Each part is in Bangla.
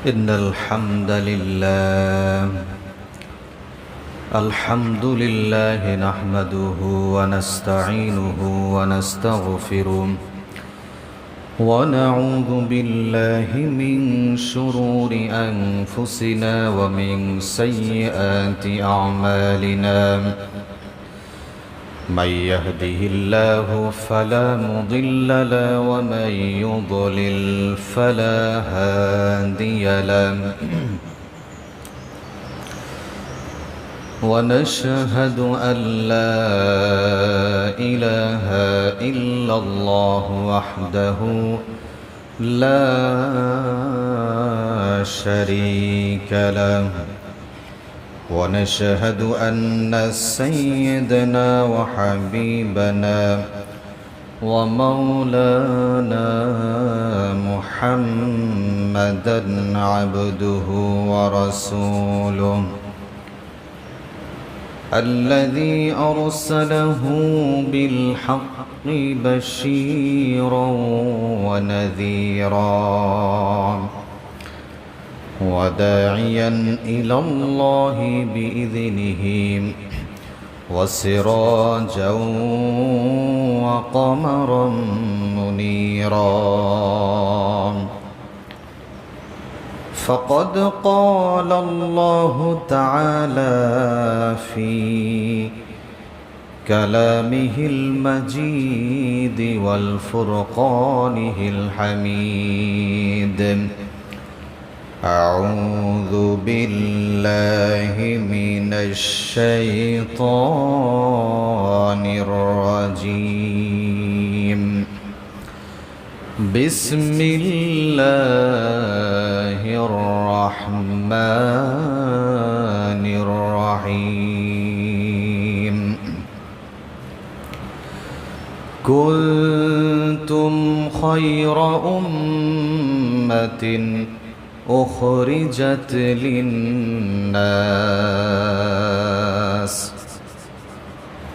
إن الحمد لله نحمده ونستعينه ونستغفره ونعوذ بالله من شرور أنفسنا ومن سيئات أعمالنا من يهده الله فلا مضل له ومن يضلل فلا هادي له ونشهد أن لا إله إلا الله وحده لا شريك له ونشهد أن سيدنا وحبيبنا ومولانا محمدا عبده ورسوله الذي أرسله بالحق بشيرا ونذيرا وداعيا إلى الله بإذنه وسراجا وقمرا منيرا فقد قال الله تعالى في كلامه المجيد والفرقانه الحميد أعوذ بالله من الشيطان الرجيم بسم الله الرحمن الرحيم كنتم خير أمة أخرجت للناس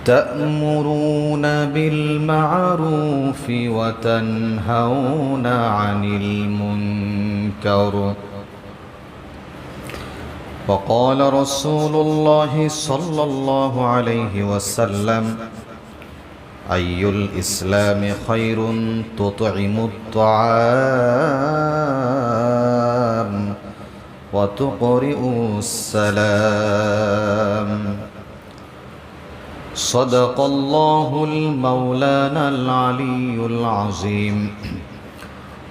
تأمرون بالمعروف وتنهون عن المنكر وقال رسول الله صلى الله عليه وسلم أي الإسلام خير تطعم الطعام وتقرئ السلام صدق الله المولانا العلي العظيم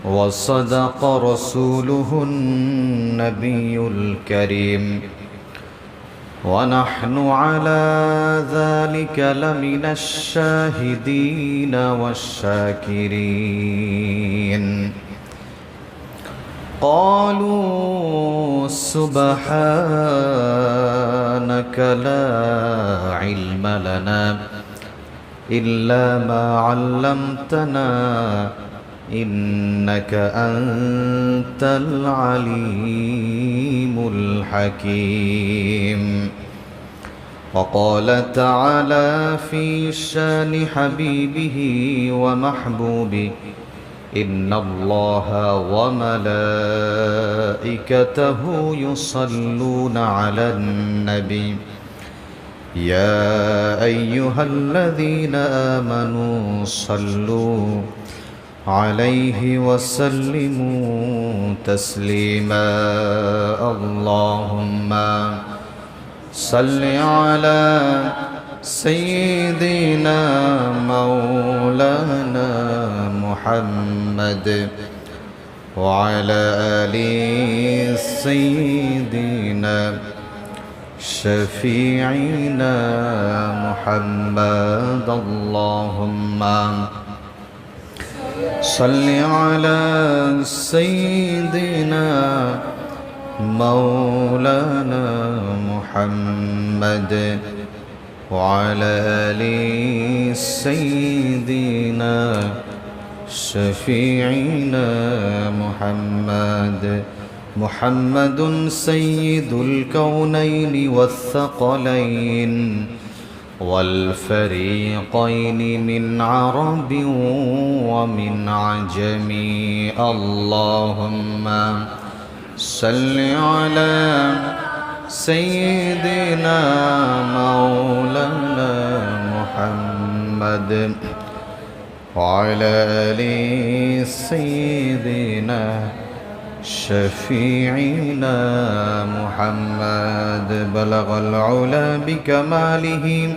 وصدق رسوله النبي الكريم ونحن على ذلك لمن الشاهدين والشاكرين قالوا سبحانك لا علم لنا إلا ما علمتنا إنك أنت العليم الحكيم وقال تعالى في شان حبيبه ومحبوبه إن الله وملائكته يصلون على النبي يا أيها الذين آمنوا صلوا عليه وسلموا تسليما اللهم صل على سيدنا مولانا محمد وعلى آل سيدنا شفيعنا محمد اللهم صل على سيدنا مولانا محمد وعلى آل سيدنا شفيعنا محمد سيد الكونين والثقلين والفريقين من عرب ومن عجم اللهم صل على سيدنا مولانا محمد وعلى آل سيدنا شفيعنا محمد بلغ العلا بكماله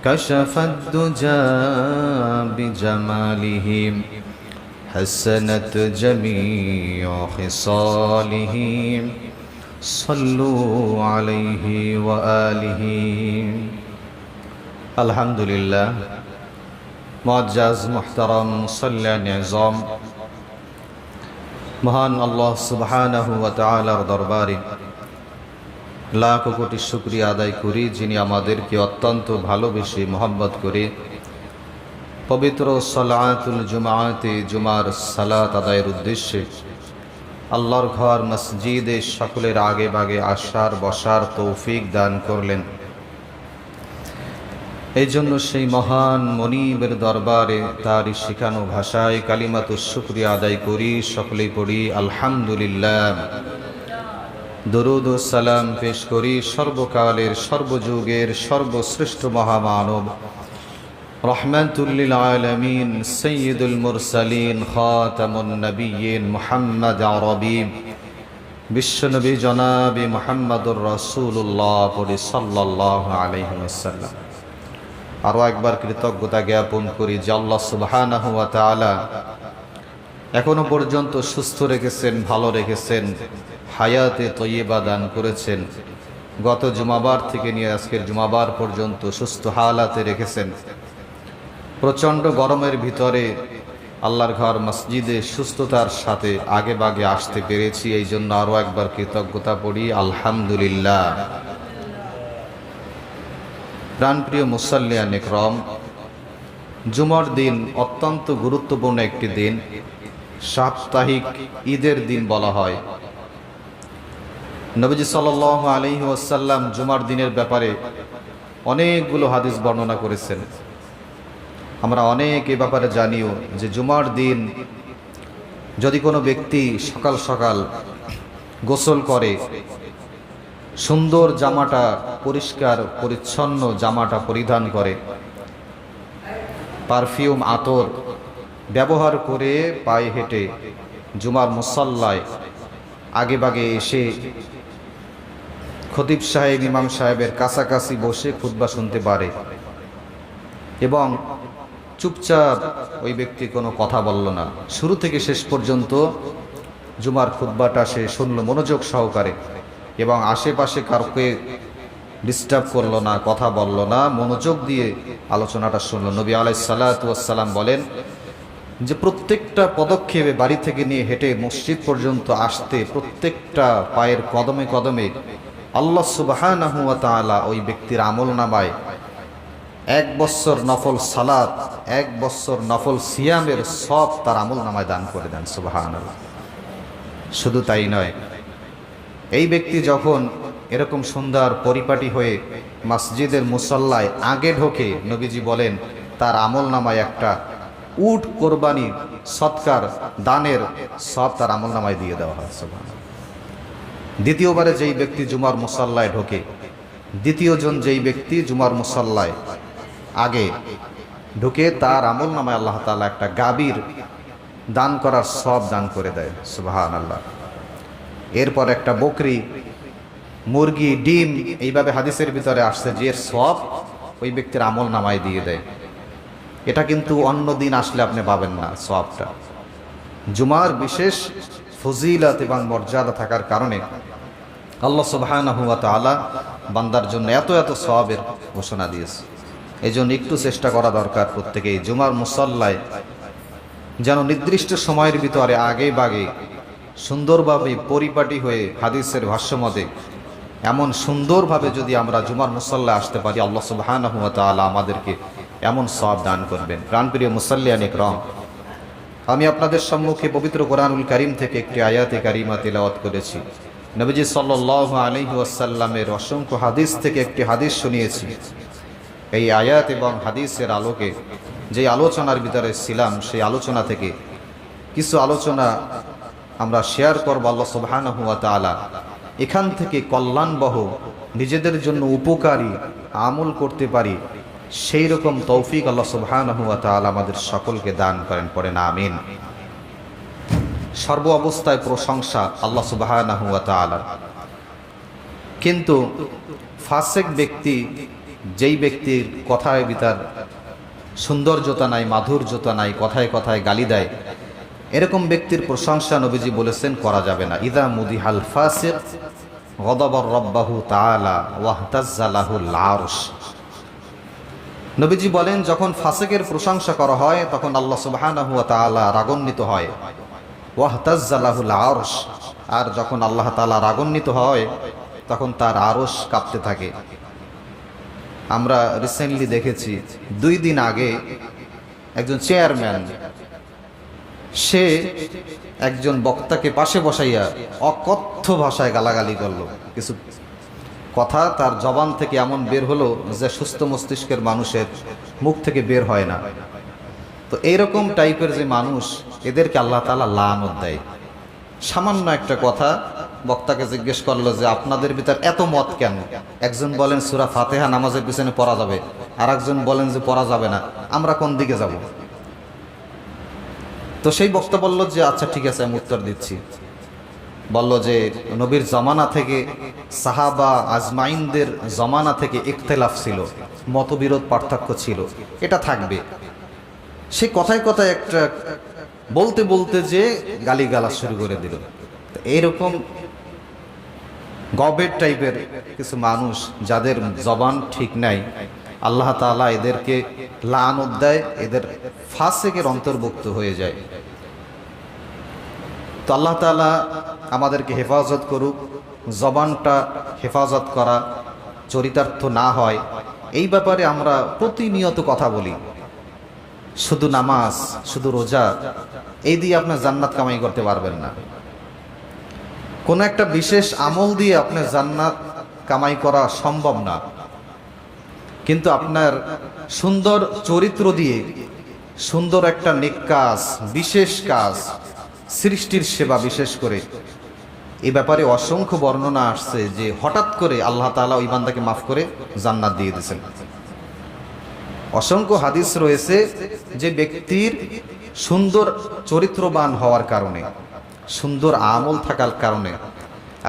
كشف الدجى بجماله حسنت جميع خصاله صلوا عليه وآله الحمد لله মুআজ্জাজ মুহতারাম মুসাল্লিয়ান নিজাম মহান আল্লাহ সুবহানাহু ওয়া তাআলার দরবারে লাখ কোটি শুকরিয়া আদায় করি, যিনি আমাদেরকে অত্যন্ত ভালোবেসে মহব্বত করে পবিত্র সালাতুল জুমাতে জুমার সালাত আদায়ের উদ্দেশ্যে আল্লাহর ঘর মসজিদে সকলের আগে বাগে আসার বসার তৌফিক দান করলেন। এই জন্য সেই মহান মনিবের দরবারে তারই শিখানো ভাষায় কালিমাতুশ শুকরিয়া আদায় করি, সকলেই পড়ি আলহামদুলিল্লাহ। দরুদ ও সালাম পেশ করি সর্বকালের সর্বযুগের সর্বশ্রেষ্ঠ মহামানব রহমাতুল লিল আলামিন সাইয়্যিদুল মুরসালিন খাতামুন নবিয়্যিন মুহাম্মদ আরবি বিশ্বনবী জনাবে মুহাম্মদুর রাসূলুল্লাহ পড়ি সাল্লাল্লাহু আলাইহি ওয়াসাল্লাম। আরও একবার কৃতজ্ঞতা জ্ঞাপন করি যে আল্লাহ সুবহানাহু ওয়া তাআলা এখনো পর্যন্ত সুস্থ রেখেছেন, ভালো রেখেছেন, হায়াতে তৈয়বা দান করেছেন। গত জুমাবার থেকে নিয়ে আজকের জুমাবার পর্যন্ত সুস্থ হালাতে রেখেছেন। প্রচণ্ড গরমের ভিতরে আল্লাহর ঘর মসজিদে সুস্থতার সাথে আগে বাগে আসতে পেরেছি, এই জন্য আরও একবার কৃতজ্ঞতা পড়ি আলহামদুলিল্লাহ। প্রাণপ্রিয় মুসাল্লিয়ান ইকরাম, জুমার দিন অত্যন্ত গুরুত্বপূর্ণ একটি দিন, সাপ্তাহিক ঈদের দিন বলা হয়। নবীজি সাল্লাল্লাহু আলাইহি ওয়াসাল্লাম জুমার দিনের ব্যাপারে অনেকগুলো হাদিস বর্ণনা করেছেন। আমরা অনেক এ ব্যাপারে জানিও যে জুমার দিন যদি কোনো ব্যক্তি সকাল সকাল গোসল করে, সুন্দর জামাটা, পরিষ্কার পরিচ্ছন্ন জামাটা পরিধান করে, পারফিউম আতর ব্যবহার করে পায়ে হেঁটে জুমার মুসাল্লায় আগে বাগে এসে খতিব সাহেব ইমাম সাহেবের কাছাকাছি বসে খুতবা শুনতে পারে এবং চুপচাপ ওই ব্যক্তি কোনো কথা বলল না, শুরু থেকে শেষ পর্যন্ত জুমার খুতবাটা সে শুনল মনোযোগ সহকারে এবং আশেপাশে কাউকে ডিস্টার্ব করলো না, কথা বলল না, মনোযোগ দিয়ে আলোচনাটা শুনল। নবী আলাইহিস সালাতু ওয়াস সালাম বলেন যে প্রত্যেকটা পদক্ষেপে বাড়ি থেকে নিয়ে হেঁটে মসজিদ পর্যন্ত আসতে প্রত্যেকটা পায়ের কদমে কদমে আল্লাহ সুবহানাহু ওয়া তাআলা ওই ব্যক্তির আমলনামায় 1 বছর নফল সালাত, 1 বছর নফল সিয়ামের সব তার আমলনামায় দান করে দেন। সুবহানাল্লাহ। শুধু তাই নয়, এই ব্যক্তি যখন এরকম সুন্দর পরিপাটি হয়ে মসজিদের মুসল্লায় আগে ঢোকে, নবীজি বলেন তার আমলনামায় একটা উট কোরবানি সৎকার দানের সব তার আমলনামায় দিয়ে দেওয়া হয়। সুবহানাল্লাহ। দ্বিতীয়বারে যেই ব্যক্তি জুমার মুসল্লায় ঢোকে, দ্বিতীয়জন যেই ব্যক্তি জুমার মুসল্লায় আগে ঢুকে, তার আমলনামায় আল্লাহ তাআলা একটা গাভীর দান করার সব দান করে দেয়। সুবহানাল্লাহ। এরপর একটা বকরি, মুরগি, ডিম, এইভাবে হাদিসের ভিতরে আসছে যে এর সব ওই ব্যক্তির আমলনামায় দিয়ে দেয়। এটা কিন্তু অন্য দিন আসলে আপনি পাবেন না সওয়াবটা। জুমার বিশেষ ফজিলত এবং মর্যাদা থাকার কারণে আল্লাহ সুবহানাহু ওয়া তাআলা বান্দার জন্য এত এত সওয়াবের ঘোষণা দিয়েছে। এই জন্য একটু চেষ্টা করা দরকার প্রত্যেকেই জুমার মুসল্লায় যেন নির্দিষ্ট সময়ের ভিতরে আগে বাগে সুন্দরভাবে পরিপাটি হয়ে হাদিসের ভাষ্যমতে এমন সুন্দরভাবে যদি আমরা জুমার মুসল্লায় আসতে পারি, আল্লাহ সুবহানাহু ওয়া তাআলা আমাদেরকে এমন সওয়াব দান করবেন। প্রাণপ্রিয় মুসাল্লিয়ান ইকরাম, আমি আপনাদের সম্মুখে পবিত্র কোরআনুল কারীম থেকে একটি আয়াতে কারিমা তিলাওয়াত করেছি। নবীজি সাল্লাল্লাহু আলাইহি ওয়াসাল্লামের অসংখ্য হাদিস থেকে একটি হাদিস শুনিয়েছি। এই আয়াত এবং হাদিসের আলোকে যে আলোচনার ভিতরে ছিলাম, সেই আলোচনা থেকে কিছু আলোচনা আমরা শেয়ার করব আল্লাহ সুবহানাহু ওয়া তাআলা এখান থেকে কল্যাণবহ নিজেদের জন্য উপকারী আমল করতে পারি, সেই রকম তৌফিক আল্লাহ সুবহানাহু ওয়া তাআলা আমাদের সকলকে দান করেন, পড়েন আমিন। সর্ব অবস্থায় প্রশংসা আল্লাহ সুবহানাহু ওয়া তাআলা, কিন্তু ফাসিক ব্যক্তি, যেই ব্যক্তির কথায় ভিতর সৌন্দর্যতা নাই, মাধুর্যতা নাই, কথায় কথায় গালি দেয়, এরকম ব্যক্তির প্রশংসা নবীজি বলেছেন করা যাবে না। ইদা মুদিহাল ফাসিক গদাবা রাব্বাহু তাআলা ওয়াহতাজ্জা লাহুল আরশ। নবীজি বলেন যখন ফাসিকের প্রশংসা করা হয় তখন আল্লাহ সুবহানাহু ওয়া তাআলা রাগান্বিত হয়, ওয়াহতাজ্জা লাহুল আরশ, আর যখন আল্লাহ তাআলা রাগান্বিত হয় তখন তার আরশ কাঁপতে থাকে। আমরা রিসেন্টলি দেখেছি 2 দিন আগে একজন চেয়ারম্যান, সে একজন বক্তাকে পাশে বসাইয়া অকথ্য ভাষায় গালাগালি করলো। কিছু কথা তার জবান থেকে এমন বের হলো যে সুস্থ মস্তিষ্কের মানুষের মুখ থেকে বের হয় না। তো এইরকম টাইপের যে মানুষ, এদেরকে আল্লাহ তাআলা লানত দেয়। সামান্য একটা কথা বক্তাকে জিজ্ঞেস করলো যে আপনাদের ভিতর এত মত কেন? একজন বলেন সূরা ফাতিহা নামাজের পিছনে পড়া যাবে, আর একজন বলেন যে পড়া যাবে না, আমরা কোন দিকে যাব? তো সেই বক্তা বলল যে আচ্ছা ঠিক আছে, আমি উত্তর দিচ্ছি। বলল যে নবীর জমানা থেকে, সাহাবা আজমাইনদের জমানা থেকে ইখতিলাফ ছিল, মতবিরোধ পার্থক্য ছিল, এটা থাকবে। সে কথায় কথায় একটা বলতে বলতে যে গালিগালাজ শুরু করে দিল। এইরকম গবেট টাইপের কিছু মানুষ, যাদের জবান ঠিক নাই, আল্লাহ তাআলা এদেরকে লানত দেয়, এদের ফাসিকের অন্তর্ভুক্ত হয়ে যায়। তো আল্লাহ তাআলা আমাদেরকে হেফাজত করুক, জবানটা হেফাজত করা চরিতার্থ না হয় এই ব্যাপারে আমরা প্রতিনিয়ত কথা বলি। শুধু নামাজ, শুধু রোজা, এই দিয়ে আপনি জান্নাত কামাই করতে পারবেন না। কোনো একটা বিশেষ আমল দিয়ে আপনার জান্নাত কামাই করা সম্ভব না, কিন্তু আপনার সুন্দর চরিত্র দিয়ে সুন্দর একটা নেক কাজ, বিশেষ কাজ, সৃষ্টির সেবা, বিশেষ করে এই ব্যাপারে অসংখ্য বর্ণনা আসছে যে হঠাৎ করে আল্লাহ তাআলা ওই বান্দাকে মাফ করে জান্নাত দিয়ে দিয়েছেন। অসংখ্য হাদিস রয়েছে যে ব্যক্তির সুন্দর চরিত্রবান হওয়ার কারণে, সুন্দর আমল থাকার কারণে,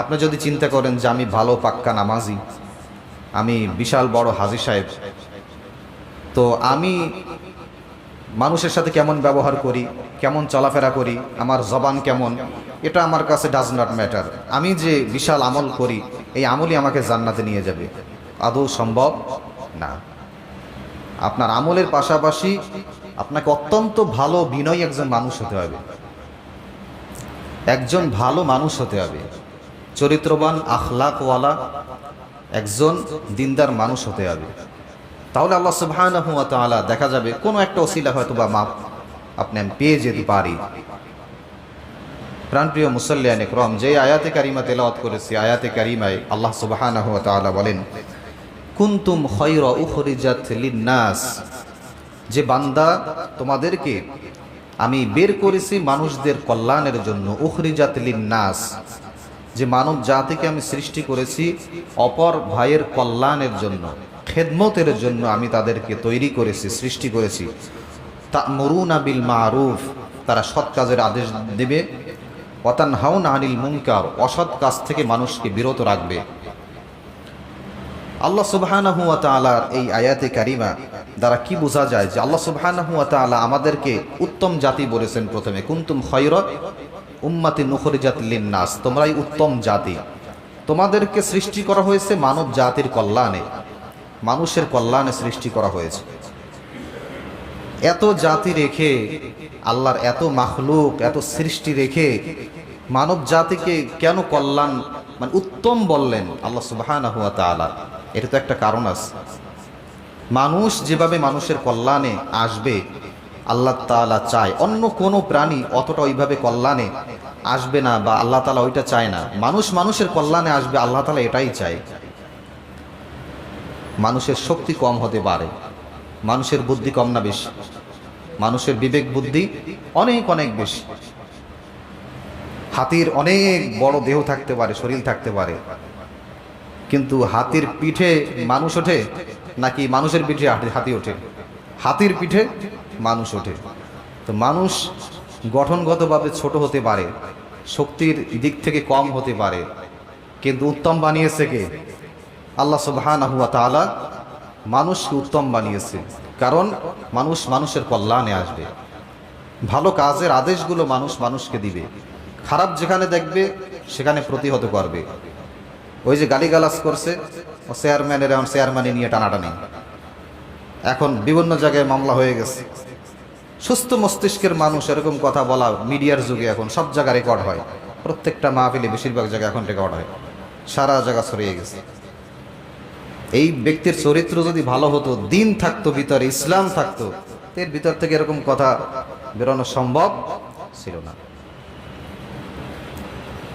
আপনি যদি চিন্তা করেন যে আমি ভালো পাক্কা নামাজি, আমি বিশাল বড় হাজী সাহেব, তো আমি মানুষের সাথে কেমন ব্যবহার করি, কেমন চলাফেরা করি, আমার জবান কেমন, এটা আমার কাছে ডাজ নট ম্যাটার। আমি যে বিশাল আমল করি, এই আমলই আমাকে জান্নাতে নিয়ে যাবে, আদৌ সম্ভব না। আপনার আমলের পাশাপাশি আপনাকে অত্যন্ত ভালো বিনয়ী একজন মানুষ হতে হবে, একজন ভালো মানুষ হতে হবে, চরিত্রবান আখলাকওয়ালা একজন দিনদার মানুষ হতে হবে। তাহলে আল্লাহ সুবহানাহু ওয়া তাআলা দেখা যাবে কোনো একটা ওসিলা হয়তো বা মাপ আপনি আমি পেয়ে যেতে পারি। প্রাণপ্রিয় মুসল্লিয়ানে ইকরাম, যে আয়াতে কারিমা তেলাওয়াত করেছি, আয়াতে কারিমায় আল্লাহ সুবহানাহু ওয়া তাআলা বলেন কুনতুম খায়রা উখরিজাত লিন-নাস, যে বান্দা তোমাদেরকে আমি বের করেছি মানুষদের কল্যাণের জন্য। উখরিজাত লিন-নাস, যে মানব জাতিকে আমি সৃষ্টি করেছি অপর ভাইয়ের কল্যাণের জন্য, খেদমতের জন্য আমি তাদেরকে তৈরি করেছি, সৃষ্টি করেছি। তা'মুরুনা বিল মা'রুফ, তারা সৎ কাজের আদেশ দেবে, ওয়া তানহাউনা আনিল মুনকার, অসৎ কাজ থেকে মানুষকে বিরত রাখবে। আল্লাহ সুবহানাহু ওয়া তাআলার এই আয়াতে কারিমা দ্বারা কি বোঝা যায় যে আল্লাহ সুবহানাহু ওয়া তাআলা আমাদেরকে উত্তম জাতি বলেছেন। প্রথমে কুনতুম খায়রা উম্মাতিন উখরিজাত লিন-নাস, তোমরাই উত্তম জাতি, তোমাদেরকে সৃষ্টি করা হয়েছে মানব জাতির কল্যাণে, মানুষের কল্যাণে সৃষ্টি করা হয়েছে। এত জাতি রেখে, আল্লাহর এত মাখলুক, এত সৃষ্টি রেখে মানব জাতিকে কেন কল্যাণ মানে উত্তম বললেন আল্লাহ সুবহানাহু ওয়া তাআলা? এটা তো একটা কারণ আছে। মানুষ যেভাবে মানুষের কল্যাণে আসবে আল্লাহ তাআলা চায়, অন্য কোনো প্রাণী অতটা ওইভাবে কল্যাণে আসবে না, বা আল্লাহ তাআলা ওইটা চায় না। মানুষ মানুষের কল্যাণে আসবে, আল্লাহ তাআলা এটাই চায়। মানুষের শক্তি কম হতে পারে, মানুষের বুদ্ধি কম না বেশি? মানুষের বিবেক বুদ্ধি অনেক অনেক বেশি। হাতির অনেক বড় দেহ থাকতে পারে, শরীর থাকতে পারে, কিন্তু হাতির পিঠে মানুষ ওঠে নাকি মানুষের পিঠে হাতি ওঠে? হাতির পিঠে মানুষ ওঠে। তো মানুষ গঠনগতভাবে ছোট হতে পারে, শক্তির দিক থেকে কম হতে পারে, কিন্তু উত্তম বানিয়েছে কে? আল্লাহ সুবহানাহু ওয়া তাআলা মানুষকে উত্তম বানিয়েছে, কারণ মানুষ মানুষের কল্যাণে আসবে। ভালো কাজের আদেশগুলো মানুষ মানুষকে দিবে, খারাপ যেখানে দেখবে সেখানে প্রতিহত করবে। ওই যে গালিগালাজ করছে, ও চেয়ারম্যানের এখন চেয়ারম্যানে নিয়ে টানাটানি, এখন বিভিন্ন জায়গায় মামলা হয়ে গেছে। সুস্থ মস্তিষ্কের মানুষ এরকম কথা বলা মিডিয়ার যুগে এখন সব জায়গায় রেকর্ড হয়, প্রত্যেকটা মাহফিলে বেশিরভাগ জায়গায় এখন রেকর্ড হয়, সারা জায়গা ছড়িয়ে গেছে। এই ব্যক্তির চরিত্র যদি ভালো হতো, দিন থাকতো ভিতরে, ইসলাম থাকতো, এর ভিতর থেকে এরকম কথা বেরোনো সম্ভব ছিল না।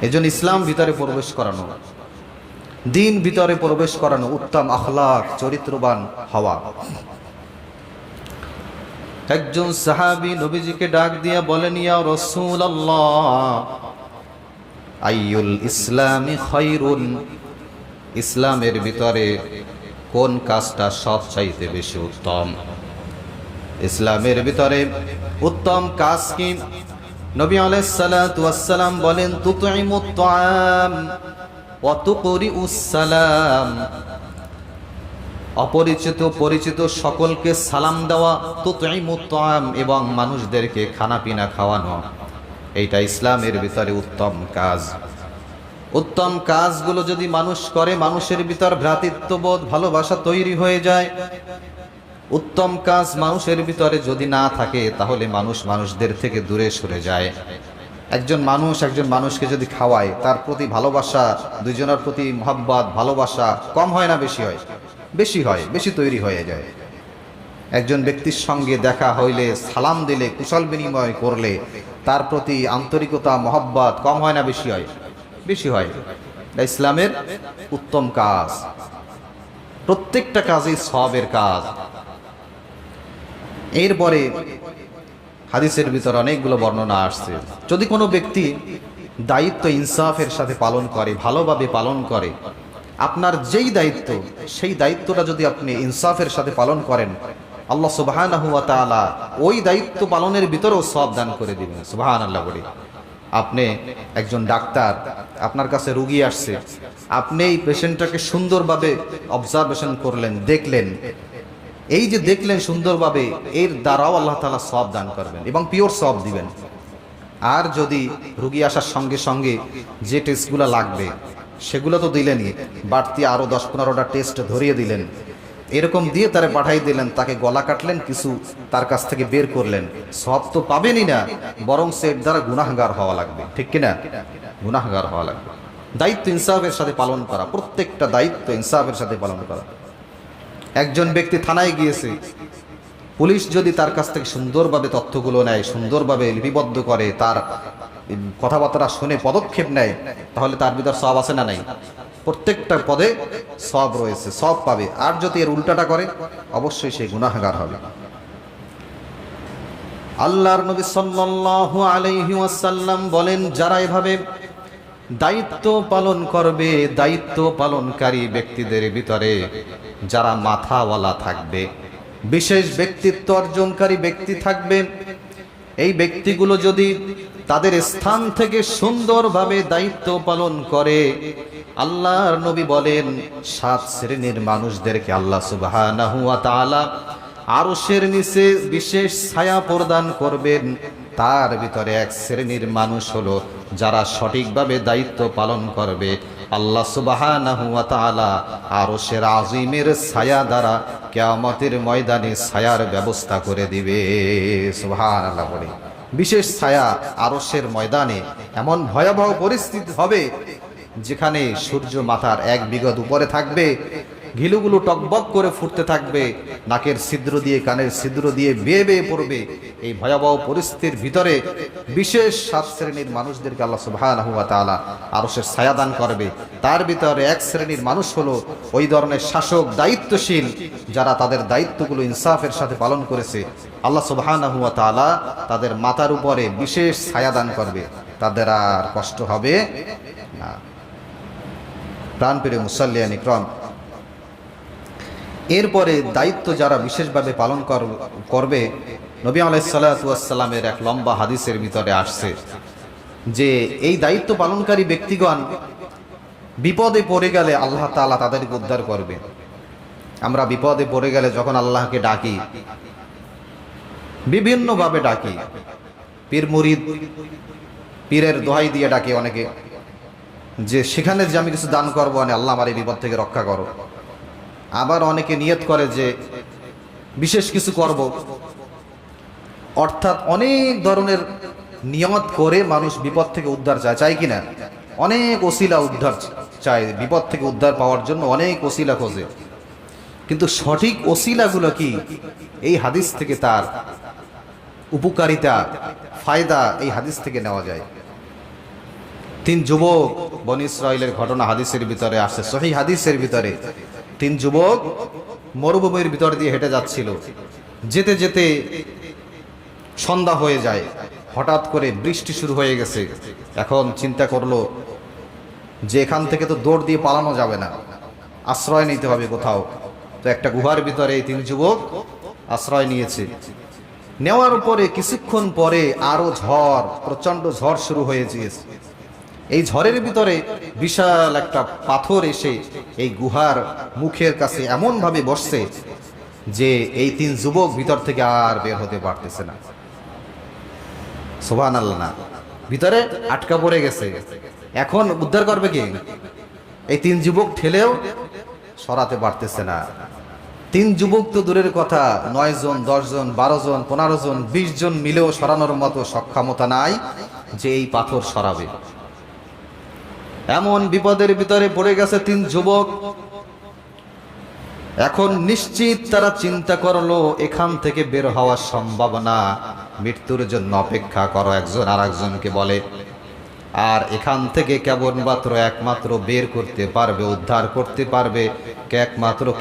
এজন্য ইসলাম ভিতরে প্রবেশ করানো, দিন ভিতরে প্রবেশ করানো, উত্তম আখলাক, চরিত্রবান হওয়া। একজন সাহাবী নবীজিকে ডাক দিয়া বলেন, ইয়া রাসূলুল্লাহ, আইয়ুল ইসলামি খায়রুন, ইসলামের ভিতরে কোন কাজটা সবচাইতে বেশি উত্তম? ইসলামের ভিতরে উত্তম কাজ কি? নবী আলাইহিস সালাতু ওয়াস সালাম বলেন, তুতঈমুত তাআম ওয়া তুকরিউস সালাম, অপরিচিত পরিচিত সকলকে সালাম দেওয়া, তুতঈমুত তাআম, এবং মানুষদেরকে খানাপিনা খাওয়ানো, এইটা ইসলামের ভিতরে উত্তম কাজ। উত্তম কাজগুলো যদি মানুষ করে, মানুষের ভিতর ভ্রাতৃত্ববোধ, ভালোবাসা তৈরি হয়ে যায়। উত্তম কাজ মানুষের ভিতরে যদি না থাকে, তাহলে মানুষ মানুষদের থেকে দূরে সরে যায়। একজন মানুষকে যদি খাওয়ায়, তার প্রতি ভালোবাসা, দুইজনের প্রতি মহব্বত, ভালোবাসা কম হয় না বেশি হয়? বেশি হয়, বেশি তৈরি হয়ে যায়। একজন ব্যক্তির সঙ্গে দেখা হইলে, সালাম দিলে, কুশল বিনিময় করলে, তার প্রতি আন্তরিকতা, মহব্বত কম হয় না বেশি হয়? বেশি হয়। ইসলামের উত্তম কাজ, প্রত্যেকটা কাজই সওয়াবের কাজ। এরপরে হাদিসের ভিতরে অনেকগুলো বর্ণনা আসছে, যদি কোনো ব্যক্তি দায়িত্ব ইনসাফের সাথে পালন করে, ভালোভাবে পালন করে, আপনার যেই দায়িত্ব, সেই দায়িত্বটা যদি আপনি ইনসাফের সাথে পালন করেন, আল্লাহ সুবহানাহু ওয়া তাআলা ওই দায়িত্ব পালনের ভিতরেও সওয়াব দান করে দিবেন। সুবহানাল্লাহ বলি। আপনি একজন ডাক্তার, আপনার কাছে রোগী আসছে, আপনি এই পেশেন্টটাকে সুন্দরভাবে অবজারভেশন করলেন, দেখলেন, এই যে দেখলেন সুন্দরভাবে, এর দ্বারাও আল্লাহ তাআলা সওয়াব দান করবেন এবং পিওর সওয়াব দিবেন। আর যদি রোগী আসার সঙ্গে সঙ্গে যে টেস্টগুলো লাগবে সেগুলো তো দিলেনই, বাড়তি আরও 10-15টা টেস্ট ধরিয়ে দিলেন, এরকম দিয়ে তারে পাঠাই দিলেন, তাকে গলা কাটলেন, কিছু তার কাছ থেকে বের করলেন, সওয়াব তো পাবেনই না, বরং এর দ্বারা গুনাহগার হওয়া লাগবে। ঠিক কিনা? গুনাহগার হওয়া লাগবে। দায়িত্ব ইনসাফের সাথে পালন করা, প্রত্যেকটা দায়িত্ব ইনসাফের সাথে পালন করা। একজন ব্যক্তি থানায় গিয়েছে, পুলিশ যদি তার কাছ থেকে সুন্দরভাবে তথ্যগুলো নেয়, সুন্দরভাবে লিপিবদ্ধ করে, তার কথাবার্তা শুনে পদক্ষেপ নেয়, তাহলে তার ভিতর সওয়াব আছে না নাই? প্রত্যেকটা পদে সওয়াব রয়েছে, সওয়াব পাবে। আর যদি এর উল্টাটা করে, অবশ্যই সে গুনাহগার হবে। আল্লাহর নবী সাল্লাল্লাহু আলাইহি ওয়াসাল্লাম বলেন, যারা এভাবে দায়িত্ব পালন করবে, দায়িত্ব পালনকারী ব্যক্তিদের ভিতরে যারা মাথাওয়ালা থাকবে, বিশেষ ব্যক্তিত্ব অর্জনকারী ব্যক্তি থাকবে, এই ব্যক্তিগুলো যদি তাদের স্থান থেকে সুন্দরভাবে দায়িত্ব পালন করে, আল্লাহর নবী বলেন 7 শ্রেণীর মানুষদেরকে আল্লাহ সুবহানাহু ওয়া তাআলা আরশের নিচে বিশেষ ছায়া প্রদান করবেন। তার ভিতরে 1 শ্রেণীর মানুষ হলো যারা সঠিকভাবে দায়িত্ব পালন করবে, আল্লাহ সুবহানাহু ওয়া তাআলা আরশের আজিমের ছায়া দ্বারা কিয়ামতের ময়দানে ছায়ার ব্যবস্থা করে দিবে। সুবহানাল্লাহ বলে। বিশেষ ছায়া আরশের ময়দানে, এমন ভয়াবহ পরিস্থিতি হবে যেখানে সূর্য মাথার 1 বিঘত উপরে থাকবে, ঘিলুগুলো টকবক করে ফুটতে থাকবে, নাকের ছিদ্র দিয়ে, কানের ছিদ্র দিয়ে বেয়ে বেয়ে পড়বে। এই ভয়াবহ পরিস্থিতির ভিতরে বিশেষ 7 শ্রেণীর মানুষদেরকে আল্লাহ সুবহানাহু ওয়া তাআলা আরশের ছায়া দান করবে। তার ভিতরে 1 শ্রেণীর মানুষ হলো ওই ধরনের শাসক, দায়িত্বশীল, যারা তাদের দায়িত্বগুলো ইনসাফের সাথে পালন করেছে। আল্লাহ সুবহানাহু ওয়া তাআলা তাদের মাথার উপরে বিশেষ ছায়া দান করবে। তাদের আর কষ্ট হবে না। প্রাণপ্রিয় মুসাল্লিয়ান ইকরাম, এরপরে দায়িত্ব যারা বিশেষভাবে পালন করবে, নবী আলাইহিস সালাতু ওয়াস সালামের এক লম্বা হাদিসের ভিতরে আসছে যে এই দায়িত্ব পালনকারী ব্যক্তিগণ বিপদে পড়ে গেলে আল্লাহ তাআলা তাদেরকে উদ্ধার করবে। আমরা বিপদে পড়ে গেলে যখন আল্লাহকে ডাকি, বিভিন্নভাবে ডাকি, পীর মুরিদ, পীরের দোহাই দিয়ে ডাকে অনেকে, যে সেখানে যে আমি কিছু দান করবো, আল্লাহ আমার এই বিপদ থেকে রক্ষা করো। আবার অনেকে নিয়ত করে যে বিশেষ কিছু করব, অর্থাৎ অনেক ধরনের নিয়ত করে মানুষ বিপদ থেকে উদ্ধার চায় কিনা? অনেক ওসিলা উদ্ধার চায়, বিপদ থেকে উদ্ধার পাওয়ার জন্য অনেক ওসিলা খোঁজে। কিন্তু সঠিক ওসিলাগুলো কি? এই হাদিস থেকে তার উপকারিতা, ফায়দা এই হাদিস থেকে নেওয়া যায়। 3 যুবক, বনী ইসরাইলের ঘটনা হাদিসের ভিতরে আসে, সহিহ হাদিসের ভিতরে। 3 যুবক মরুভূমির ভিতর দিয়ে হেঁটে যাচ্ছিল। যেতে যেতে সন্ধ্যা হয়ে যায়, হঠাৎ করে বৃষ্টি শুরু হয়ে গেছে। এখন চিন্তা করলো যে এখান থেকে তো দৌড় দিয়ে পালানো যাবে না, আশ্রয় নিতে হবে কোথাও। তো একটা গুহার ভিতরে এই 3 যুবক আশ্রয় নিয়েছে। নেওয়ার পরে কিছুক্ষণ পরে আরো ঝড়, প্রচন্ড ঝড় শুরু হয়ে গিয়েছে। এই ঝড়ের ভিতরে বিশাল একটা পাথর এসে এই গুহার মুখের কাছে এমন ভাবে বসছে যে এই 3 যুবক ভিতর থেকে আর বের হতে পারতেছে না। সুবহানাল্লাহ, না, ভিতরে আটকা পড়ে গেছে। এখন উদ্ধার করবে কে? এই 3 যুবক ঠেলেও সরাতে পারতেছে না। 3 যুবক তো দূরের কথা, 9 জন, 10 জন, 12 জন, 15 জন, 20 জন মিলেও সরানোর মতো সক্ষমতা নাই যে এই পাথর সরাবে। এমন বিপদের ভিতরে পড়ে গেছে 3 যুবক। এখন নিশ্চিত তারা চিন্তা করলো এখান থেকে বের হওয়া সম্ভব না, মৃত্যুর জন্য অপেক্ষা করো, একজন আর একজনকে বলে। আর এখান থেকে কেবলমাত্র একমাত্র বের করতে পারবে, উদ্ধার করতে পারবে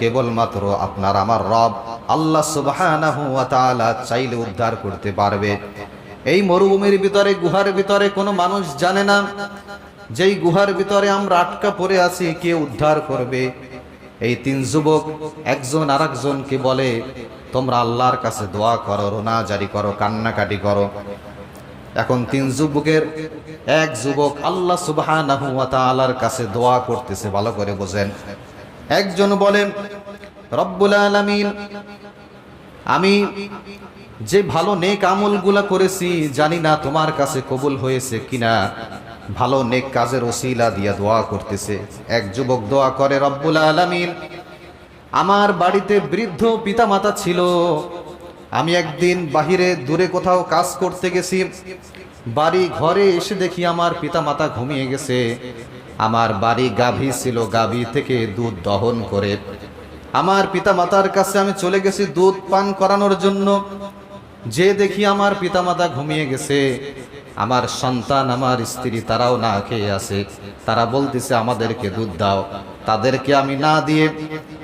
কেবলমাত্র আপনার আমার রব আল্লাহ সুবহানাহু ওয়া তাআলা চাইলে উদ্ধার করতে পারবে। এই মরুভূমির ভিতরে, গুহার ভিতরে কোনো মানুষ জানে না যেই গুহার ভিতরে আমরা আটকা পড়ে আছি কে উদ্ধার করবে। এই 3 যুবক একজন আর একজনকে বলে, তোমরা আল্লাহর কাছে দোয়া করো, রোনা জারি করো, কান্নাকাটি করো। এখন 3 যুবকের এক যুবক আল্লাহ সুবহানাহু ওয়া তাআলার কাছে দোয়া করতেছে, ভালো করে বোঝেন। একজন বলেন, রব্বুল আলামিন, আমি যে ভালো নেক আমলগুলা করেছি জানি না তোমার কাছে কবুল হয়েছে কিনা, ভালো নেক কাজের ওসিলা দিয়া দোয়া করতেছে। এক যুবক দোয়া করে, রব্বুল আলামিন, আমার বাড়িতে বৃদ্ধ পিতামাতা ছিল, আমি একদিন বাহিরে দূরে কোথাও কাজ করতে গেছি, বাড়ি ঘরে এসে দেখি আমার পিতামাতা ঘুমিয়ে গেছে। আমার বাড়ি গাভী ছিল, গাভী থেকে দুধ দহন করে আমার পিতামাতার কাছে আমি চলে গেছি দুধ পান করানোর জন্য। যে দেখি আমার পিতামাতা ঘুমিয়ে গেছে, আমার সন্তান, আমার স্ত্রী তারাও না খেয়ে আছে। তারা বলতেছে আমাদেরকে দুধ দাও। তাদেরকে আমি না দিয়ে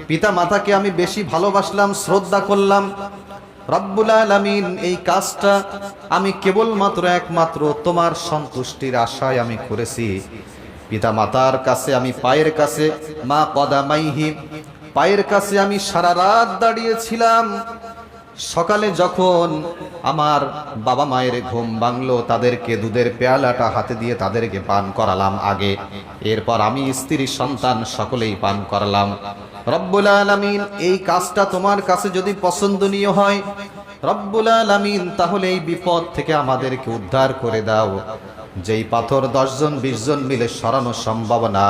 পিতামাতাকে আমি বেশি ভালোবাসলাম, শ্রদ্ধা করলাম। রব্বুল আলামিন, এই কাজটা আমি কেবলমাত্র একমাত্র তোমার সন্তুষ্টির আশায় আমি করেছি। পিতামাতার কাছে আমি পায়ের কাছে, মা কদামাইহি, পায়ের কাছে আমি সারা রাত দাঁড়িয়েছিলাম। সকালে যখন আমার বাবা মায়ের ঘুম ভাঙলো, তাদেরকে দুধের পেয়ালাটা হাতে দিয়ে তাদেরকে পান করালাম আগে, এরপর আমি, স্ত্রী, সন্তান সকলেই পান করালাম। রব্বুল আলামিন, এই কাজটা তোমার কাছে যদি পছন্দনীয় হয় রব্বুল আলামিন, তাহলে এই বিপদ থেকে আমাদেরকে উদ্ধার করে দাও। যেই পাথর 10 জন 20 জন মিলে সরানো সম্ভব না,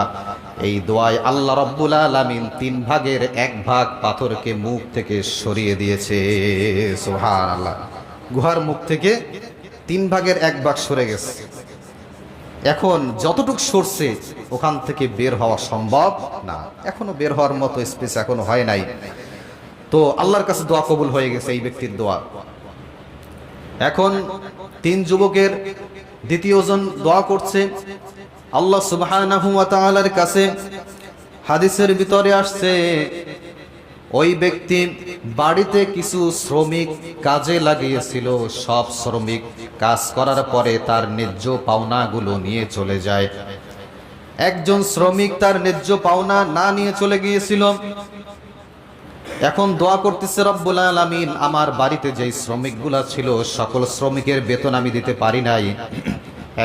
এই দোয়ায় আল্লাহ রব্বুল আলামিন 3 ভাগের 1 ভাগ পাথরকে মুখ থেকে সরিয়ে দিয়েছে। সুবহানাল্লাহ, গুহার মুখ থেকে 3 ভাগের 1 ভাগ সরে গেছে। এখন যতটুকু সরছে ওখান থেকে বের হওয়া সম্ভব না, এখনো বের হওয়ার মতো স্পেস এখনো হয় নাই। তো আল্লাহর কাছে দোয়া কবুল হয়ে গেছে এই ব্যক্তির দোয়া। এখন 3 যুবকের দ্বিতীয়জন দোয়া করছে আল্লাহ সুবহানাহু ওয়া তাআলার কাছে। হাদিসের ভিতরে আসছে, ওই ব্যক্তি বাড়িতে কিছু শ্রমিক কাজে লাগিয়েছিল, সব শ্রমিক কাজ করার পরে তার ন্যায্য পাওনাগুলো নিয়ে চলে যায়। একজন শ্রমিক তার ন্যায্য পাওনা না নিয়ে চলে গিয়েছিল। এখন দোয়া করতেছে, রব্বুল আলামিন আমার বাড়িতে যেই শ্রমিকগুলা ছিল সকল শ্রমিকের বেতন আমি দিতে পারি নাই,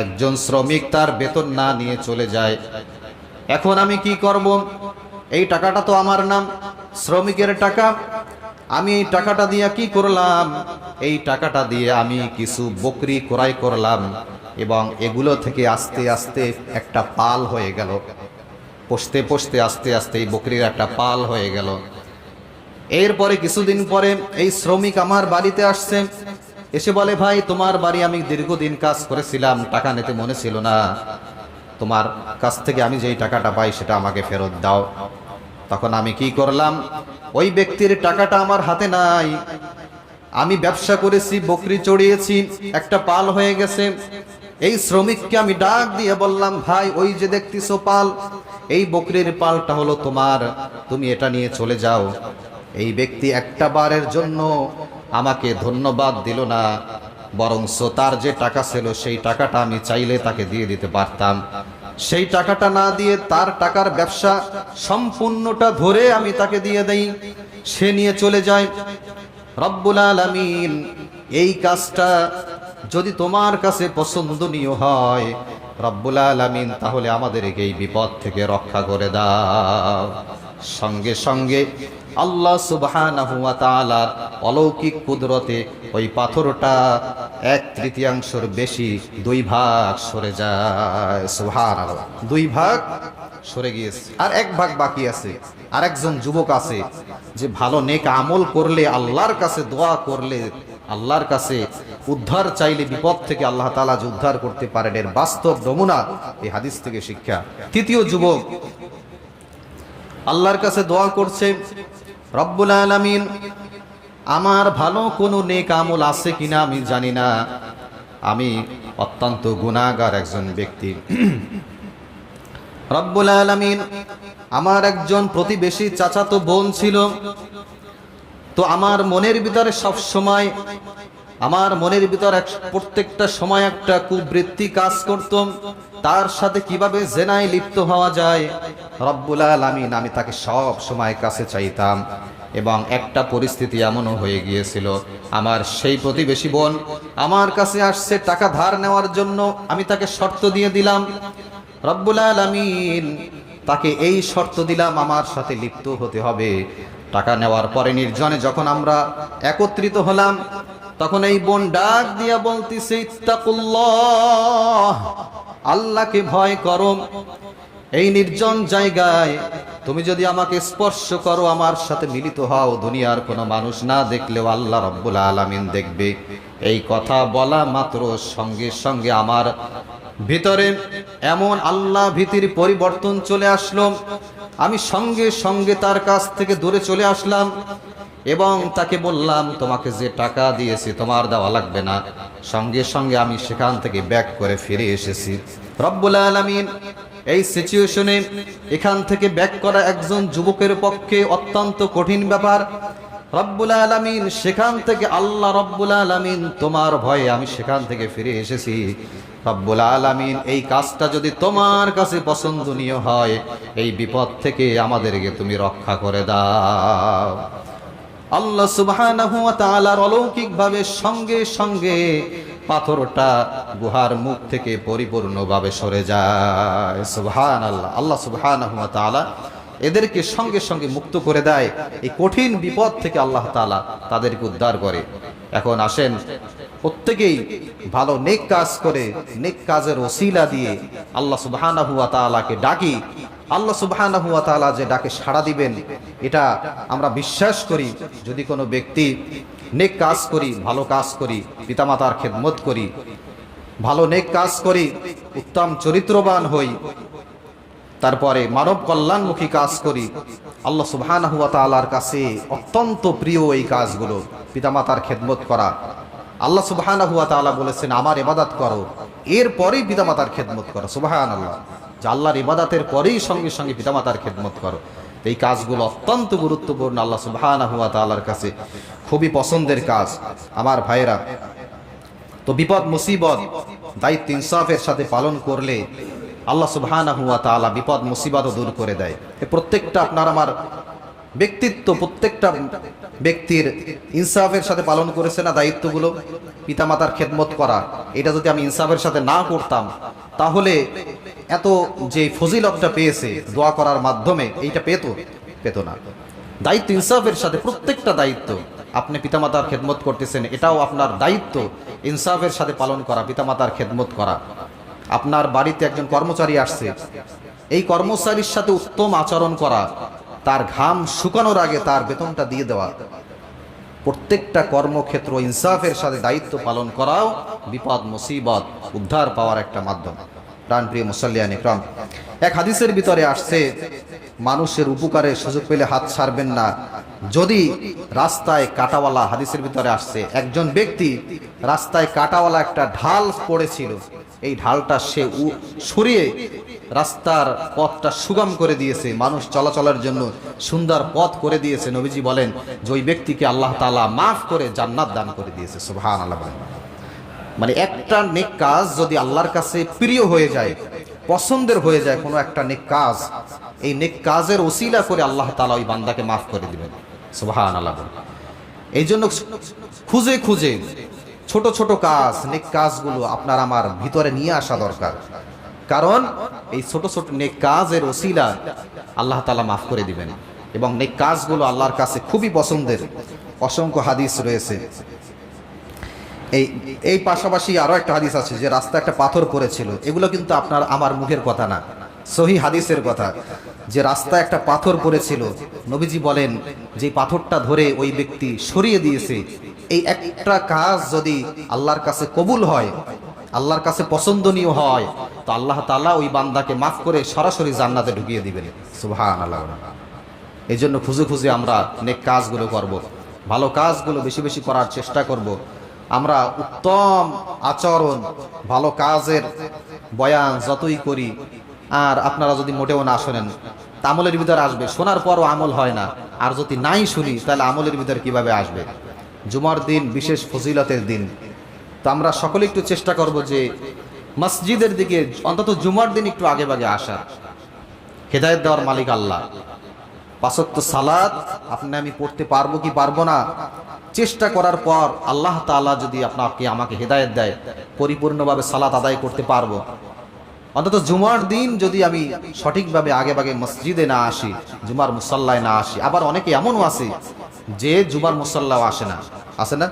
একজন শ্রমিক তার বেতন না নিয়ে চলে যায়। এখন আমি কি করব? এই টাকাটা তো আমার নাম, শ্রমিকের টাকা। আমি এই টাকাটা দিয়ে কি করলাম? এই টাকাটা দিয়ে আমি কিছু বকরি ক্রয় করলাম এবং এগুলো থেকে আস্তে আস্তে একটা পাল হয়ে গেল। পোষতে পোষতে আস্তে আস্তে এই বকরির একটা পাল হয়ে গেল। এরপরে কিছুদিন পরে এই শ্রমিক আমার বাড়িতে আসছে, এসে বলে, ভাই তোমার বাড়ি আমি দীর্ঘদিন কাজ করেছিলাম, টাকা নিতে মনে ছিল না, তোমার কাছ থেকে আমি যেই টাকাটা পাই সেটা আমাকে ফেরত দাও। তখন আমি কি করলাম? ওই ব্যক্তির টাকাটা আমার হাতে নাই, আমি ব্যবসা করেছি, বকরি চড়িয়েছি, একটা পাল হয়ে গেছে। এই শ্রমিককে আমি ডাক দিয়ে বললাম, ভাই ওই যে দেখতেছো পাল, এই বকরির পালটা হলো তোমার, তুমি এটা নিয়ে চলে যাও। এই ব্যক্তি একটা বারের জন্য আমাকে ধন্যবাদ দিল না, বরঞ্চ তার যে টাকা ছিল সেই টাকাটা আমি চাইলে তাকে দিয়ে দিতে পারতাম। সেই টাকাটা না দিয়ে তার টাকার ব্যবসা সম্পূর্ণটা ধরে আমি তাকে দিয়ে দেই, সে নিয়ে চলে যায়। রব্বুল আলামিন এই কাজটা যদি তোমার কাছে পছন্দনীয় হয় রব্বুল আলামিন, তাহলে আমাদেরকে এই বিপদ থেকে রক্ষা করে দাও। সঙ্গে সঙ্গে আল্লাহ সুবহানাহু ওয়া তাআলার অলৌকিক কুদরতে ওই পাথরটা 1/3 বেশি 2 ভাগ সরে যায়। সুবহানাল্লাহ, 2 ভাগ সরে গিয়েছে, আর 1 ভাগ বাকি আছে। আর একজন যুবক আছে যে ভালো নেক আমল করলে, আল্লাহর কাছে দোয়া করলে, আল্লাহর কাছে উদ্ধার চাইলে বিপদ থেকে আল্লাহ তাআলা যে উদ্ধার করতে পারেন, এর বাস্তব নমুনা এই হাদিস থেকে শিক্ষা। তৃতীয় যুবক আল্লাহর কাছে দোয়া করছে, রব্বুল আলামিন আমার ভালো কোনো নেক আমল আছে কিনা আমি জানি না, আমি অত্যন্ত গুনাহগার একজন ব্যক্তি। রব্বুল আলামিন আমার একজন প্রতিবেশী চাচাতো বোন ছিল, তো আমার মনের ভিতরে সব সময়, আমার মনের ভিতরে প্রত্যেকটা সময় একটা কুবৃত্তি কাজ করত, তার সাথে কিভাবে জেনায় লিপ্ত হওয়া যায়। রব্বুল আলামিন আমি তাকে সব সময় কাছে চাইতাম, এবং একটা পরিস্থিতি এমনও হয়ে গিয়েছিল, আমার সেই প্রতিবেশী বোন আমার কাছে আসছে টাকা ধার নেওয়ার জন্য, আমি তাকে শর্ত দিয়ে দিলাম। রব্বুল আলামিন তাকে এই শর্ত দিলাম, আমার সাথে লিপ্ত হতে হবে। টাকা নেওয়ার পরে নির্জনে যখন আমরা একত্রিত হলাম, তখন এই বোন ডাক দিয়া বলতেছে, ইত্তাকুল্লাহ, আল্লাহকে ভয় করো। এই নির্জন জায়গায় তুমি যদি আমাকে স্পর্শ করো, আমার সাথে মিলিত হও, দুনিয়ার কোনো মানুষ না দেখলেও আল্লাহ রব্বুল আলামিন দেখবে। এই কথা বলা মাত্র সঙ্গে সঙ্গে আমার ভিতরে এমন আল্লাহ ভীতির পরিবর্তন চলে আসলো, আমি সঙ্গে সঙ্গে তার কাছ থেকে দূরে চলে আসলাম এবং তাকে বললাম, তোমাকে যে টাকা দিয়েছি তোমার দেওয়া লাগবে না। সঙ্গে সঙ্গে আমি সেখান থেকে ব্যাক করে ফিরে এসেছি। রব্বুল আলামিন এই সিচুয়েশনে এখান থেকে ব্যাক করা একজন যুবকের পক্ষে অত্যন্ত কঠিন ব্যাপার। রব্বুল আলামিন সেখান থেকে, আল্লাহ রব্বুল আলামিন তোমার ভয়ে আমি সেখান থেকে ফিরে এসেছি। রব্বুল আলামিন এই কাজটা যদি তোমার কাছে পছন্দনীয় হয়, এই বিপদ থেকে আমাদেরকে তুমি রক্ষা করে দাও। আল্লাহ সুবহানাহু ওয়া তাআলার অলৌকিকভাবে সঙ্গে সঙ্গে পাথরটা গুহার মুখ থেকে পরিপূর্ণভাবে সরে যায়। সুবহানাল্লাহ, আল্লাহ সুবহানাহু ওয়া তাআলা এদেরকে সঙ্গে সঙ্গে মুক্ত করে দেয়। এই কঠিন বিপদ থেকে আল্লাহ তাআলা তাদেরকে উদ্ধার করে। এখন আসেন প্রত্যেকেই ভালো নেক কাজ করে, নেক কাজের ওসিলা দিয়ে আল্লাহ সুবহানাহু ওয়া তাআলাকে ডাকি। আল্লাহ সুবহানাহু ওয়া তাআলা যে ডাকে সাড়া দিবেন, এটা আমরা বিশ্বাস করি। যদি কোনো ব্যক্তি নেক কাজ করি, ভালো কাজ করি, পিতামাতার খেদমত করি, ভালো নেক কাজ করি, উত্তম চরিত্রবান হই, তারপরে মানব কল্যাণমুখী কাজ করি, আল্লাহ সুবহানাহু ওয়া তাআলার কাছে অত্যন্ত প্রিয় এই কাজগুলো, পিতামাতার খেদমত করা। আল্লাহ সুবহানাহু ওয়া তাআলা বলেছেন, আমার ইবাদত করো, এরপরেই পিতামাতার খেদমত করো। সুবহানাল্লাহ, যে আল্লাহর ইবাদতের পরেই সঙ্গে সঙ্গে পিতামাতার খেদমত করো। এই কাজগুলো অত্যন্ত গুরুত্বপূর্ণ, আল্লাহ সুবহানাহু ওয়া তাআলার কাছে খুবই পছন্দের কাজ। আমার ভাইরা, তো বিপদ মুসিবত দায়িত্ব ইনসাফের সাথে পালন করলে আল্লাহ সুবহানাহু ওয়া তাআলা বিপদ মুসিবতও দূর করে দেয়। প্রত্যেকটা আপনার আমার ব্যক্তিত্ব, প্রত্যেকটা ব্যক্তির ইনসাফের সাথে পালন করেছে না দায়িত্বগুলো। পিতামাতার খেদমত করা, এটা যদি আমি ইনসাফের সাথে না করতাম তাহলে এত যে ফজিলতটা পেয়েছে দোয়া করার মাধ্যমে, এইটা পেত না। দায়িত্ব ইনসাফের সাথে, প্রত্যেকটা দায়িত্ব, আপনি পিতামাতার খেদমত করতেছেন, এটাও আপনার দায়িত্ব ইনসাফের সাথে পালন করা, পিতামাতার খেদমত করা। আপনার বাড়িতে একজন কর্মচারী আসছে, এই কর্মচারীর সাথে উত্তম আচরণ করা, তার ঘাম শুকানোর আগে তার বেতনটা দিয়ে দেওয়া। প্রত্যেকটা কর্মক্ষেত্র ইনসাফের সাথে দায়িত্ব পালন করাও বিপদ মুসিবত উদ্ধার পাওয়ার একটা মাধ্যম। প্রাণপ্রিয় মুসাল্লিয়ান ইকরাম, এক হাদিসের ভিতরে আসছে, মানুষের উপকারের সুযোগ পেলে হাত ছাড়বেন না। যদি রাস্তায় কাঁটাওয়ালা, হাদিসের ভিতরে আসছে, একজন ব্যক্তি রাস্তায় কাঁটাওয়ালা একটা ঢাল পড়েছিল, এই ঢালটা সে সরিয়ে রাস্তার পথটা সুগম করে দিয়েছে, মানুষ চলাচলের জন্য সুন্দর পথ করে দিয়েছে। নবীজি বলেন যে ওই ব্যক্তিকে আল্লাহ তাআলা মাফ করে জান্নাত দান করে দিয়েছে। সুবহানাল্লাহ। মানে একটা নেক কাজ যদি আল্লাহর কাছে প্রিয় হয়ে যায়, পছন্দের হয়ে যায় কোনো একটা নেক কাজ, এই নেক কাজের ওসিলা করে আল্লাহ তাআলা ওই বান্দাকে মাফ করে দিবেন। সুবহানাল্লাহ। এই জন্য খুঁজে খুঁজে ছোট ছোট কাজ, নেক কাজগুলো আপনার আমার ভিতরে নিয়ে আসা দরকার। কারণ এই ছোট ছোট নেক কাজের ওসিলা আল্লাহ তাআলা মাফ করে দিবেন, এবং নেক কাজগুলো আল্লাহর কাছে খুবই পছন্দের। অসংখ্য হাদিস রয়েছে। এই পাশাপাশি আরো একটা হাদিস আছে যে রাস্তা একটা পাথর পড়েছিল, এগুলো কিন্তু আপনার আমার মুখের কথা না, সহিহ হাদিসের কথা, যে রাস্তায় একটা পাথর পড়েছিল, নবীজি বলেন যে পাথরটা ধরে ওই ব্যক্তি সরিয়ে দিয়েছে। এই একটা কাজ যদি আল্লাহর কাছে কবুল হয়, আল্লাহর কাছে পছন্দনীয় হয়, তো আল্লাহ তাআলা ওই বান্দাকে মাফ করে সরাসরি জান্নাতে ঢুকিয়ে দিবেন। সুবহানাল্লাহ। এই জন্য খুঁজে খুঁজে আমরা নেক কাজগুলো করব, ভালো কাজগুলো বেশি বেশি করার চেষ্টা করব। আমরা উত্তম আচরণ, ভালো কাজের বয়ান যতই করি, আর আপনারা যদি মোটেও না শোনেন, তা আমলের ভিতরে আসবে, শোনার পরও আমল হয় না, আর যদি নাই শুনি তাহলে আমলের ভিতরে কিভাবে আসবে? জুমার দিন বিশেষ ফজিলতের দিন, তো আমরা সকলে একটু চেষ্টা করব যে মসজিদের দিকে অন্তত জুমার দিন একটু আগে ভাগে আসা। হেদায়েত দেওয়ার মালিক আল্লাহ। 5 ওয়াক্ত সালাত আপনি আমি পড়তে পারবো কি পারবো না, চেষ্টা করার পর আল্লাহ তাআলা যদি আপনাকে আমাকে হেদায়েত দেয়, পরিপূর্ণভাবে সালাত আদায় করতে পারবো। অন্তত জুমার দিন যদি আমি সঠিকভাবে আগে ভাগে মসজিদে না আসি, জুমার মুসাল্লায় না আসি। আবার অনেকে এমনও আছে যে জুমার মুসাল্লাও আসে না, আসে না।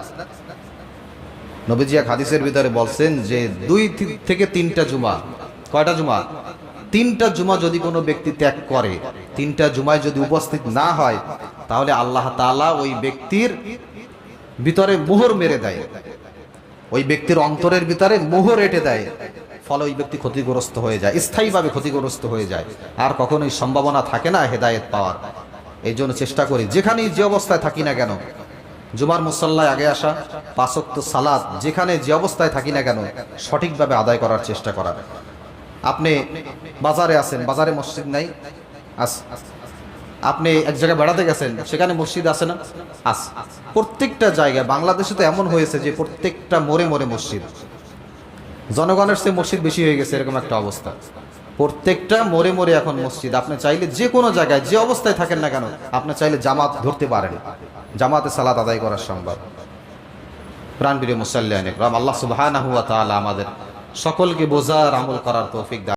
নবীজি এক হাদিসের ভিতরে বলছেন যে 2 থেকে 3টা জুমা, কয়টা জুমা? 3টা জুমা যদি কোনো ব্যক্তি ত্যাগ করে, 3টা জুমায় যদি উপস্থিত না হয়, তাহলে আল্লাহ তাআলা ওই ব্যক্তির ভিতরে মোহর মেরে দেয়, ওই ব্যক্তির অন্তরের ভিতরে মোহর এঁটে দেয়। ফলে ওই ব্যক্তি ক্ষতিগ্রস্ত হয়ে যায়, স্থায়ীভাবে ক্ষতিগ্রস্ত হয়ে যায়, আর কখনোই সম্ভাবনা থাকে না হেদায়েত পাওয়ার। এই জন্য চেষ্টা করি যেখানেই যে অবস্থায় থাকি না কেন, জুমার মুসাল্লায় আগে আসা, 5 ওয়াক্ত সালাত যেখানে যে অবস্থায় থাকি না কেন সঠিকভাবে আদায় করার চেষ্টা করা। আপনি বাজারে আছেন, বাজারে মসজিদ নাই, আপনি এক জায়গায় বেড়াতে গেছেন, সেখানে মসজিদ আছে না? আছে। প্রত্যেকটা জায়গায়, বাংলাদেশে তো এমন হয়েছে যে প্রত্যেকটা মোড়ে মোড়ে মসজিদ, জনগণের চেয়ে মসজিদ বেশি হয়ে গেছে, এরকম একটা অবস্থা। প্রত্যেকটা মোড়ে মোড়ে এখন মসজিদ। আপনি চাইলে যে কোনো জায়গায় যে অবস্থায় থাকেন না কেন, আপনি চাইলে জামাত ধরতে পারেন, জামাতে সালাত আদায় করা সম্ভব। প্রাণপ্রিয় মুসাল্লিয়ান ইকরাম, আল্লাহ সুবহানাহু ওয়া তাআলা আমাদের সকলকে বোঝার আমল করার তৌফিক দান।